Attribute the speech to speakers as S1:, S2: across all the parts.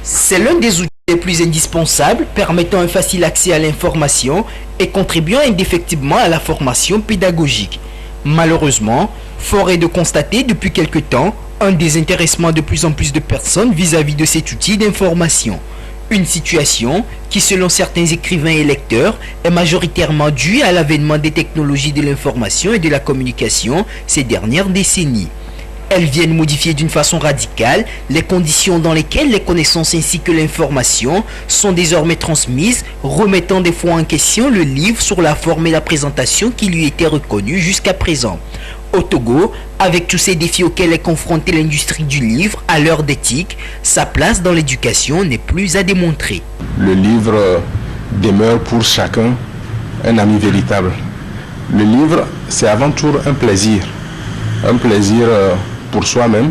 S1: C'est l'un des outils les plus indispensables permettant un facile accès à l'information et contribuant indéfectiblement à la formation pédagogique. Malheureusement, fort est de constater depuis quelque temps un désintéressement de plus en plus de personnes vis-à-vis de cet outil d'information. Une situation qui, selon certains écrivains et lecteurs, est majoritairement due à l'avènement des technologies de l'information et de la communication ces dernières décennies. Elles viennent modifier d'une façon radicale les conditions dans lesquelles les connaissances ainsi que l'information sont désormais transmises, remettant des fois en question le livre sur la forme et la présentation qui lui étaient reconnues jusqu'à présent. Au Togo, avec tous ces défis auxquels est confrontée l'industrie du livre à l'heure d'éthique, sa place dans l'éducation n'est plus à démontrer.
S2: Le livre demeure pour chacun un ami véritable. Le livre, c'est avant tout un plaisir pour soi-même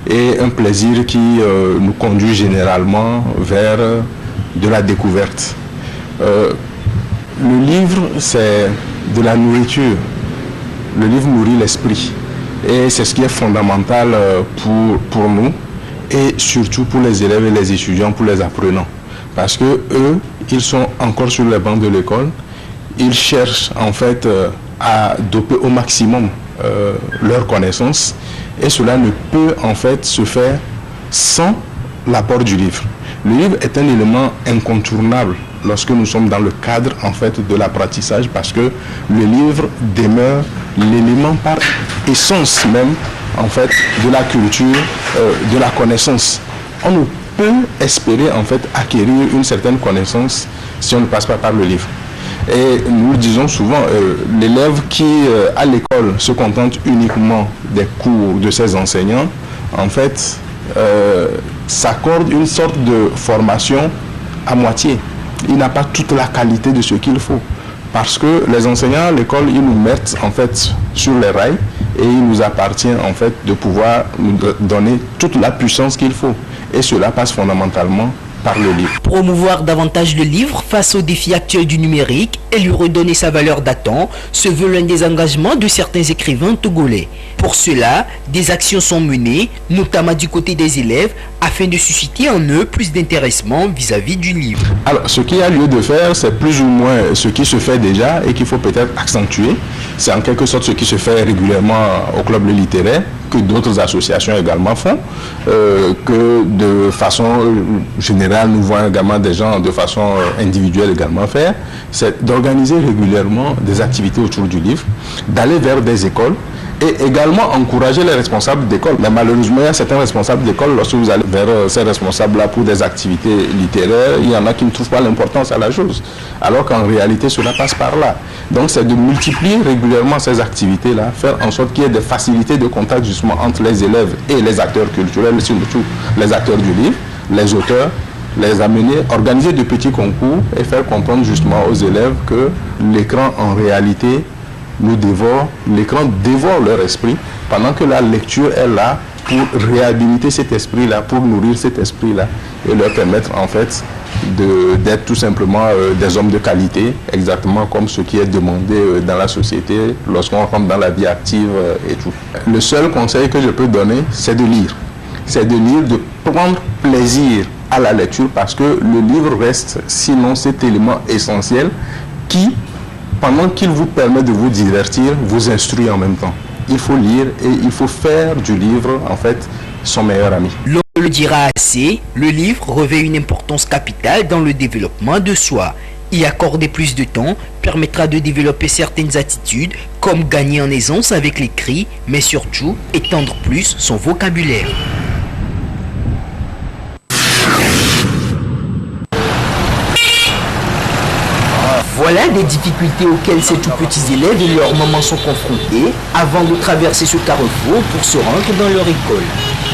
S2: et un plaisir qui nous conduit généralement vers de la découverte. Le livre, c'est de la nourriture. Le livre nourrit l'esprit et c'est ce qui est fondamental pour nous et surtout pour les élèves et les étudiants, pour les apprenants. Parce que eux, ils sont encore sur les bancs de l'école, ils cherchent en fait à doper au maximum leurs connaissances et cela ne peut en fait se faire sans l'apport du livre. Le livre est un élément incontournable lorsque nous sommes dans le cadre en fait de l'apprentissage parce que le livre demeure l'élément par essence même en fait de la culture, de la connaissance. On ne peut espérer en fait acquérir une certaine connaissance si on ne passe pas par le livre. Et nous le disons souvent, l'élève qui à l'école se contente uniquement des cours de ses enseignants, en fait, s'accorde une sorte de formation à moitié. Il n'a pas toute la qualité de ce qu'il faut. Parce que les enseignants à l'école, ils nous mettent en fait sur les rails et il nous appartient en fait de pouvoir nous donner toute la puissance qu'il faut. Et cela passe fondamentalement par le livre.
S1: Promouvoir davantage le livre face aux défis actuels du numérique et lui redonner sa valeur datant se veut l'un des engagements de certains écrivains togolais. Pour cela, des actions sont menées, notamment du côté des élèves, afin de susciter en eux plus d'intéressement vis-à-vis du livre.
S2: Alors, ce qu'il y a lieu de faire, c'est plus ou moins ce qui se fait déjà et qu'il faut peut-être accentuer. C'est en quelque sorte ce qui se fait régulièrement au club littéraire, que d'autres associations également font, que de façon générale, nous voyons également des gens de façon individuelle également faire, c'est d'organiser régulièrement des activités autour du livre, d'aller vers des écoles et également encourager les responsables d'école. Mais malheureusement, il y a certains responsables d'école, lorsque vous allez vers ces responsables-là pour des activités littéraires, il y en a qui ne trouvent pas l'importance à la chose, alors qu'en réalité, cela passe par là. Donc, c'est de multiplier régulièrement ces activités-là, faire en sorte qu'il y ait des facilités de contact justement entre les élèves et les acteurs culturels, surtout les acteurs du livre, les auteurs, les amener, organiser de petits concours et faire comprendre justement aux élèves que l'écran en réalité nous dévore, l'écran dévore leur esprit, pendant que la lecture est là pour réhabiliter cet esprit-là, pour nourrir cet esprit-là et leur permettre en fait d'être tout simplement des hommes de qualité, exactement comme ce qui est demandé dans la société lorsqu'on rentre dans la vie active et tout. Le seul conseil que je peux donner, c'est de lire. C'est de lire, de prendre plaisir à la lecture parce que le livre reste sinon cet élément essentiel qui, pendant qu'il vous permet de vous divertir, vous instruit en même temps. Il faut lire et il faut faire du livre, en fait, son meilleur ami.
S1: L'on le dira assez, le livre revêt une importance capitale dans le développement de soi. Y accorder plus de temps permettra de développer certaines attitudes, comme gagner en aisance avec l'écrit, mais surtout étendre plus son vocabulaire. Voilà des difficultés auxquelles ces tout petits élèves et leurs mamans sont confrontés avant de traverser ce carrefour pour se rendre dans leur école.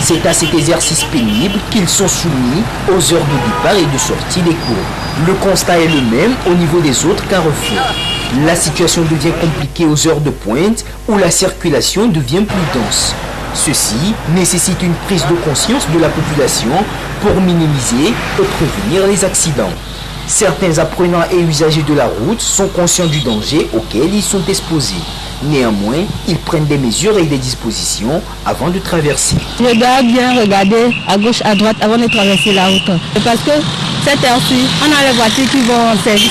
S1: C'est à cet exercice pénible qu'ils sont soumis aux heures de départ et de sortie des cours. Le constat est le même au niveau des autres carrefours. La situation devient compliquée aux heures de pointe où la circulation devient plus dense. Ceci nécessite une prise de conscience de la population pour minimiser et prévenir les accidents. Certains apprenants et usagers de la route sont conscients du danger auquel ils sont exposés. Néanmoins, ils prennent des mesures et des dispositions avant de traverser.
S3: Je dois bien regarder à gauche, à droite avant de traverser la route. Parce que cette heure-ci, on a les voitures qui vont en service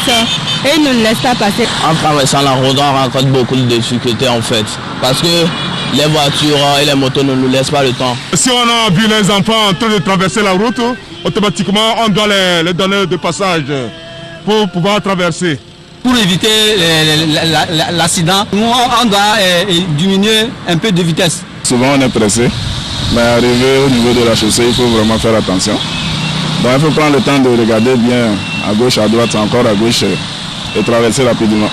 S3: et ils ne nous laissent pas passer.
S4: En traversant la route, on rencontre beaucoup de difficultés en fait. Parce que les voitures et les motos ne nous laissent pas le temps.
S5: Si on a vu les enfants en train de traverser la route, automatiquement on doit les donner de passage pour pouvoir traverser.
S6: Pour éviter l'accident, on doit diminuer un peu de vitesse.
S2: Souvent on est pressé, mais arrivé au niveau de la chaussée, il faut vraiment faire attention. Donc il faut prendre le temps de regarder bien à gauche, à droite, encore à gauche et traverser rapidement.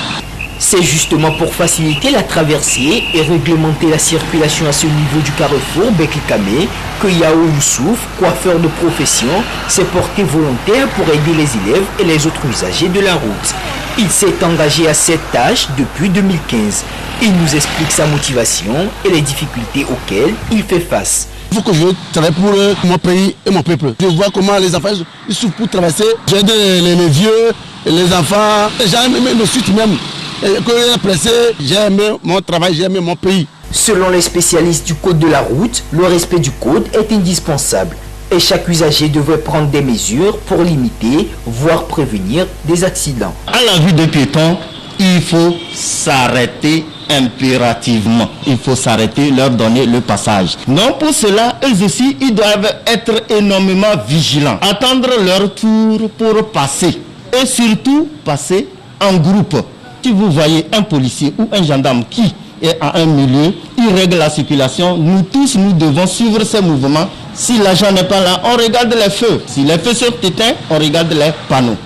S1: C'est justement pour faciliter la traversée et réglementer la circulation à ce niveau du carrefour Beklikame que Yao Youssouf, coiffeur de profession, s'est porté volontaire pour aider les élèves et les autres usagers de la route. Il s'est engagé à cette tâche depuis 2015. Il nous explique sa motivation et les difficultés auxquelles il fait face.
S7: Il faut que je travaille pour mon pays et mon peuple. Je vois comment les enfants ils souffrent pour traverser. J'aide les vieux, les enfants, les gens me suivent même. Quand je suis pressé, j'ai aimé mon travail, j'ai aimé mon pays.
S1: Selon les spécialistes du code de la route, le respect du code est indispensable et chaque usager devrait prendre des mesures pour limiter, voire prévenir des accidents.
S8: À la vue des piétons, il faut s'arrêter impérativement. Il faut s'arrêter, leur donner le passage. Donc pour cela, eux aussi, ils doivent être énormément vigilants. Attendre leur tour pour passer. Et surtout, passer en groupe. Si vous voyez un policier ou un gendarme qui est à un milieu, il règle la circulation. Nous tous, nous devons suivre ces mouvements. Si l'agent n'est pas là, on regarde les feux. Si les feux sont éteints, on regarde les panneaux.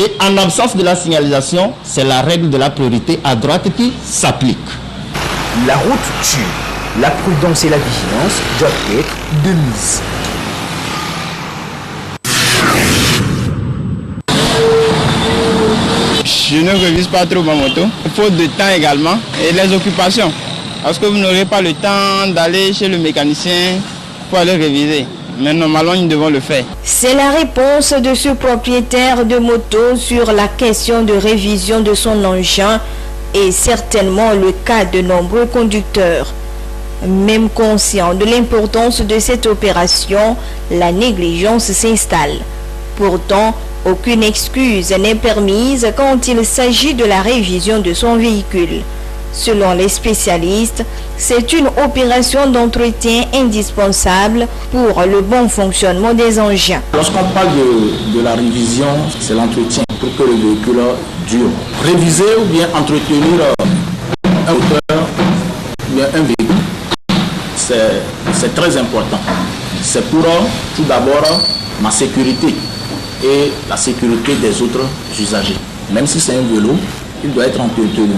S8: Et en absence de la signalisation, c'est la règle de la priorité à droite qui s'applique.
S1: La route tue. La prudence et la vigilance doivent être de mise.
S4: Je ne révise pas trop ma moto, faute de temps également et les occupations. Parce que vous n'aurez pas le temps d'aller chez le mécanicien pour aller réviser. Mais normalement, nous devons le faire.
S9: C'est la réponse de ce propriétaire de moto sur la question de révision de son engin et certainement le cas de nombreux conducteurs. Même conscient de l'importance de cette opération, la négligence s'installe. Pourtant, aucune excuse n'est permise quand il s'agit de la révision de son véhicule. Selon les spécialistes, c'est une opération d'entretien indispensable pour le bon fonctionnement des engins.
S10: Lorsqu'on parle de la révision, c'est l'entretien pour que le véhicule dure. Réviser ou bien entretenir un moteur ou bien un véhicule, c'est très important. C'est pour tout d'abord ma sécurité et la sécurité des autres usagers. Même si c'est un vélo, il doit être entretenu.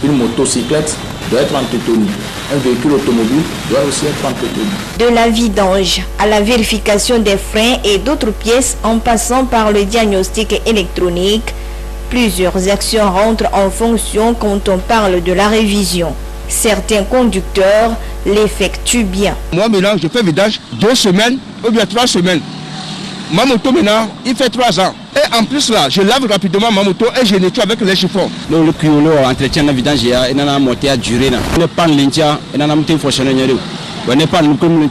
S10: Une motocyclette doit être entretenue. Un véhicule automobile doit aussi être entretenu.
S9: De la vidange à la vérification des freins et d'autres pièces en passant par le diagnostic électronique, plusieurs actions rentrent en fonction quand on parle de la révision. Certains conducteurs l'effectuent bien.
S7: Moi maintenant, je fais vidange 2 semaines ou bien 3 semaines. Ma moto maintenant, il fait 3 ans. Et en plus là, je lave rapidement ma moto et je nettoie avec les chiffons.
S6: Le cuolo entretien de vidange, il a monté à durer. Il n'est pas l'intia, il a monté fonctionnaire. Il n'est pas le comme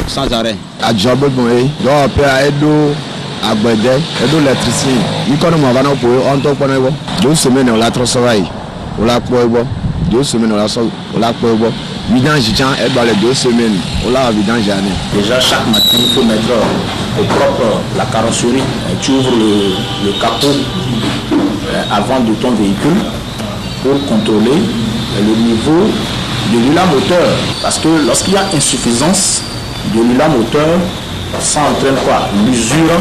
S6: sans arrêt.
S7: À job, donc après à Edo, à Bedé, Edo l'électricien. Il connaît mon vanneau pour on t'en connaît. 2 semaines on l'a travaillé. On l'a quoi 2 semaines on l'a quoi. Vidange, elle doit les 2 semaines. On l'a vidange.
S10: Déjà chaque matin, il faut mettre au propre la carrosserie. Tu ouvres le capot avant de ton véhicule pour contrôler le niveau de l'huile moteur. Parce que lorsqu'il y a insuffisance de l'huile moteur, ça entraîne quoi? L'usure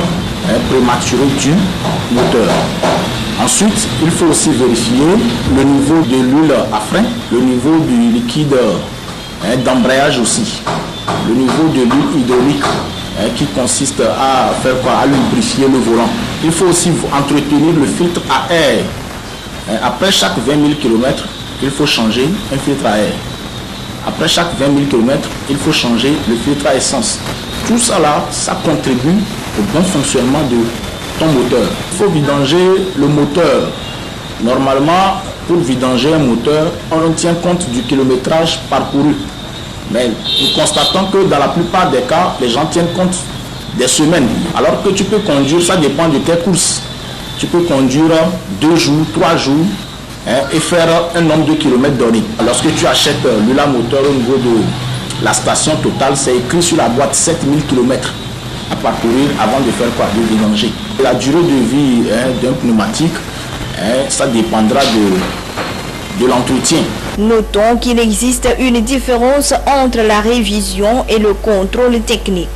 S10: prématurée du moteur. Ensuite, il faut aussi vérifier le niveau de l'huile à frein, le niveau du liquide d'embrayage aussi, le niveau de l'huile hydraulique qui consiste à faire quoi? À lubrifier le volant. Il faut aussi entretenir le filtre à air. Après chaque 20 000 km, il faut changer un filtre à air. Après chaque 20 000 km, il faut changer le filtre à essence. Tout ça là, ça contribue au bon fonctionnement de ton moteur. Il faut vidanger le moteur Normalement, pour vidanger un moteur, on tient compte du kilométrage parcouru. Mais nous constatons que dans la plupart des cas, les gens tiennent compte des semaines. Alors que tu peux conduire, ça dépend de tes courses. Tu peux conduire 2 jours, 3 jours et faire un nombre de kilomètres donné. Lorsque tu achètes l'ULA moteur au niveau de la station totale, c'est écrit sur la boîte 7000 km à parcourir avant de faire quoi? De vidanger. La durée de vie d'un pneumatique, ça dépendra de l'entretien.
S9: Notons qu'il existe une différence entre la révision et le contrôle technique.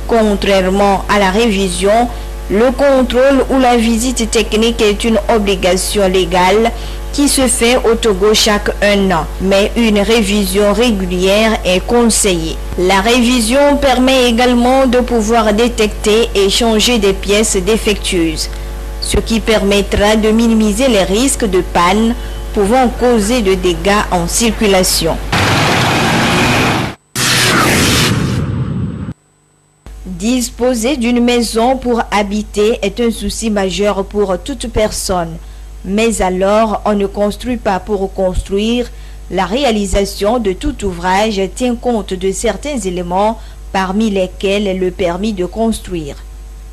S9: Contrairement à la révision, le contrôle ou la visite technique est une obligation légale qui se fait au Togo chaque 1 an, mais une révision régulière est conseillée. La révision permet également de pouvoir détecter et changer des pièces défectueuses, ce qui permettra de minimiser les risques de panne pouvant causer de dégâts en circulation. Disposer d'une maison pour habiter est un souci majeur pour toute personne. Mais alors, on ne construit pas pour construire. La réalisation de tout ouvrage tient compte de certains éléments, parmi lesquels le permis de construire.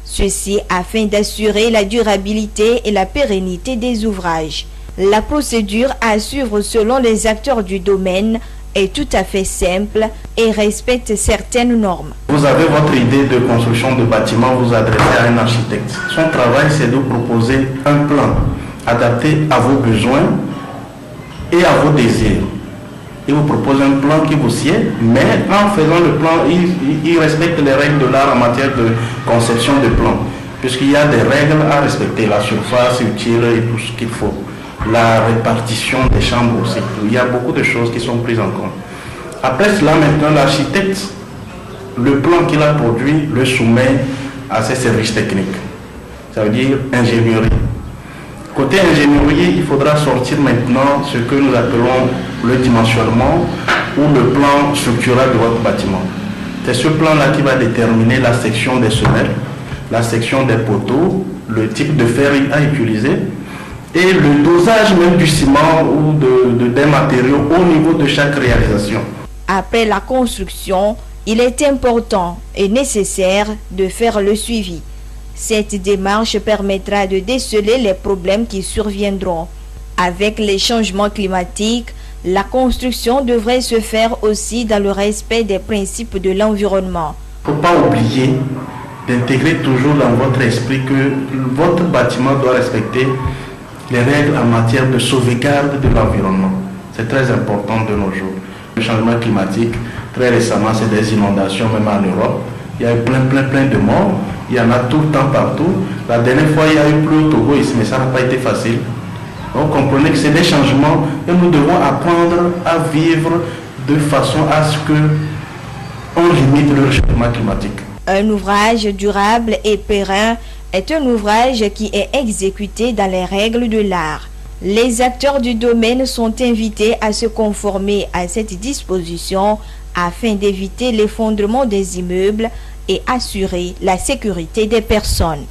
S9: Ceci afin d'assurer la durabilité et la pérennité des ouvrages. La procédure à suivre selon les acteurs du domaine est tout à fait simple et respecte certaines normes.
S11: Vous avez votre idée de construction de bâtiment, vous adressez à un architecte. Son travail, c'est de proposer un plan adapté à vos besoins et à vos désirs. Il vous propose un plan qui vous sied, mais en faisant le plan, il respecte les règles de l'art en matière de conception de plan, puisqu'il y a des règles à respecter, la surface utile et tout ce qu'il faut. La répartition des chambres aussi. Il y a beaucoup de choses qui sont prises en compte. Après cela, maintenant, l'architecte, le plan qu'il a produit, le soumet à ses services techniques. Ça veut dire ingénierie. Côté ingénierie, il faudra sortir maintenant ce que nous appelons le dimensionnement ou le plan structural de votre bâtiment. C'est ce plan-là qui va déterminer la section des semelles, la section des poteaux, le type de fer à utiliser, et le dosage même du ciment ou des matériaux au niveau de chaque réalisation.
S9: Après la construction, il est important et nécessaire de faire le suivi. Cette démarche permettra de déceler les problèmes qui surviendront. Avec les changements climatiques, la construction devrait se faire aussi dans le respect des principes de l'environnement.
S11: Il ne faut pas oublier d'intégrer toujours dans votre esprit que votre bâtiment doit respecter les règles en matière de sauvegarde de l'environnement. C'est très important de nos jours. Le changement climatique, très récemment, c'est des inondations, même en Europe. Il y a eu plein de morts. Il y en a tout le temps partout. La dernière fois, il y a eu plus au Togo ici, mais ça n'a pas été facile. Donc, comprenez que c'est des changements et nous devons apprendre à vivre de façon à ce qu'on limite le réchauffement climatique.
S9: Un ouvrage durable et périn est un ouvrage qui est exécuté dans les règles de l'art. Les acteurs du domaine sont invités à se conformer à cette disposition afin d'éviter l'effondrement des immeubles et assurer la sécurité des personnes.